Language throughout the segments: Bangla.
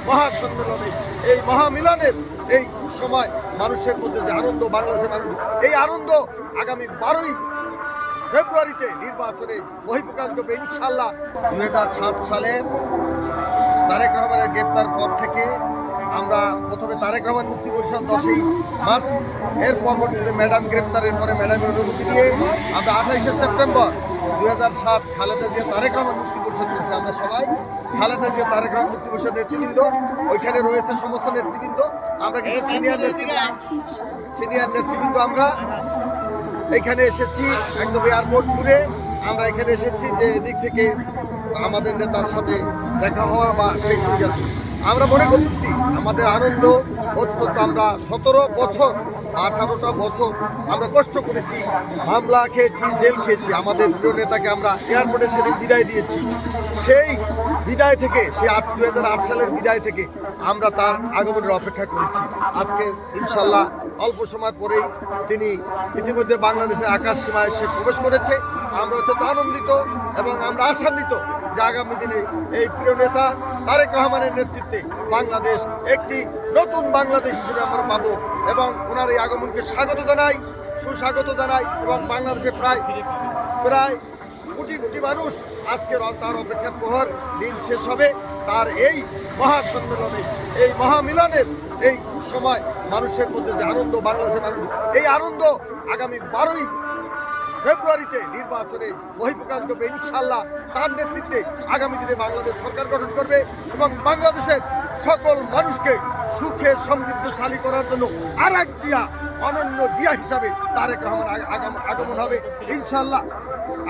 মহাসম্মেলনে, এই মহামিলনের এই সময় মানুষের মধ্যে যে আনন্দ, বাংলাদেশের আনন্দ, এই আনন্দ আগামী 12ই ফেব্রুয়ারিতে নির্বাচনে বহিঃপ্রকাশ করবে ইনশাল্লাহ। 2007 সালের তারেক রহমানের গ্রেপ্তার পর থেকে আমরা প্রথমে তারেক রহমান মুক্তি পরিষদ 10ই মার্চ, এর পরবর্তীতে ম্যাডাম গ্রেপ্তারের পরে ম্যাডামের অনুমতি নিয়ে আমরা 28শে সেপ্টেম্বর 2007 খালেদা জিয়া তারেক রহমান মুক্তি পরিষদ করেছি। আমরা সবাই খালেদা জিয়া তারেক রহমান মুক্তি পরিষদ নেতৃবৃন্দ, ওইখানে রয়েছে সমস্ত নেতৃবৃন্দ, আমরা কিছু সিনিয়র নেতৃবৃন্দ আমরা এখানে এসেছি একদম এয়ারপোর্ট ঘুরে আমরা এখানে এসেছি যে এদিক থেকে আমাদের নেতার সাথে দেখা হওয়া বা সেই সুযোগ আমরা মনে করছি আমাদের আনন্দ অত্যন্ত। আমরা 17 বছর 18টা বছর আমরা কষ্ট করেছি, হামলা খেয়েছি, জেল খেয়েছি। আমাদের প্রিয় নেতাকে আমরা এয়ারপোর্টে সেদিন বিদায় দিয়েছি। সেই বিদায় থেকে, সেই 2008 সালের বিদায় থেকে আমরা তার আগমনের অপেক্ষা করেছি। আজকে ইনশাল্লাহ অল্প সময় পরেই তিনি ইতিমধ্যে বাংলাদেশের আকাশ সীমায় এসে প্রবেশ করেছে। আমরা অত্যন্ত আনন্দিত এবং আমরা আশান্বিত যে আগামী দিনে এই প্রিয় নেতা তারেক রহমানের নেতৃত্বে বাংলাদেশ একটি নতুন বাংলাদেশ হিসেবে আমরা পাবো এবং ওনার এই আগমনকে সুস্বাগত জানাই এবং বাংলাদেশে প্রায় কোটি কোটি মানুষ আজকের তার অপেক্ষার প্রহর দিন শেষ হবে। তার এই মহাসম্মেলনে, এই মহামিলনের এই সময় মানুষের মধ্যে যে আনন্দ, বাংলাদেশের আনন্দ, এই আনন্দ আগামী 12ই ফেব্রুয়ারিতে নির্বাচনে বহিঃপ্রকাশ করবে ইনশাল্লাহ। তার নেতৃত্বে আগামী দিনে বাংলাদেশ সরকার গঠন করবে এবং বাংলাদেশের সকল মানুষকে সুখে সমৃদ্ধশালী করার জন্য আর এক জিয়া, অনন্য জিয়া হিসাবে তারেক রহমান আগমন হবে ইনশাল্লাহ।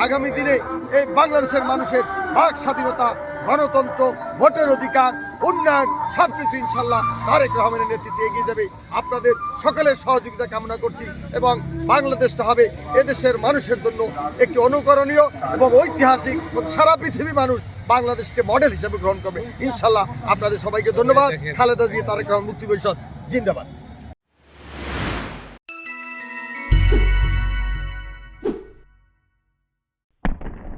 আগামী দিনে এই বাংলাদেশের মানুষের বাক স্বাধীনতা, গণতন্ত্র, ভোটের অধিকার, উন্নয়ন সবকিছু ইনশাল্লাহ তারেক রহমানের নেতৃত্বে এগিয়ে যাবে। আপনাদের সকলের সহযোগিতা কামনা করছি এবং বাংলাদেশটা হবে এদেশের মানুষের জন্য একটি অনুকরণীয় এবং ঐতিহাসিক এবং সারা পৃথিবী মানুষ বাংলাদেশকে মডেল হিসেবে গ্রহণ করবে ইনশাল্লাহ। আপনাদের সবাইকে ধন্যবাদ। খালেদা জিয়া তারেক রহমান মুক্তি পরিষদ জিন্দাবাদ।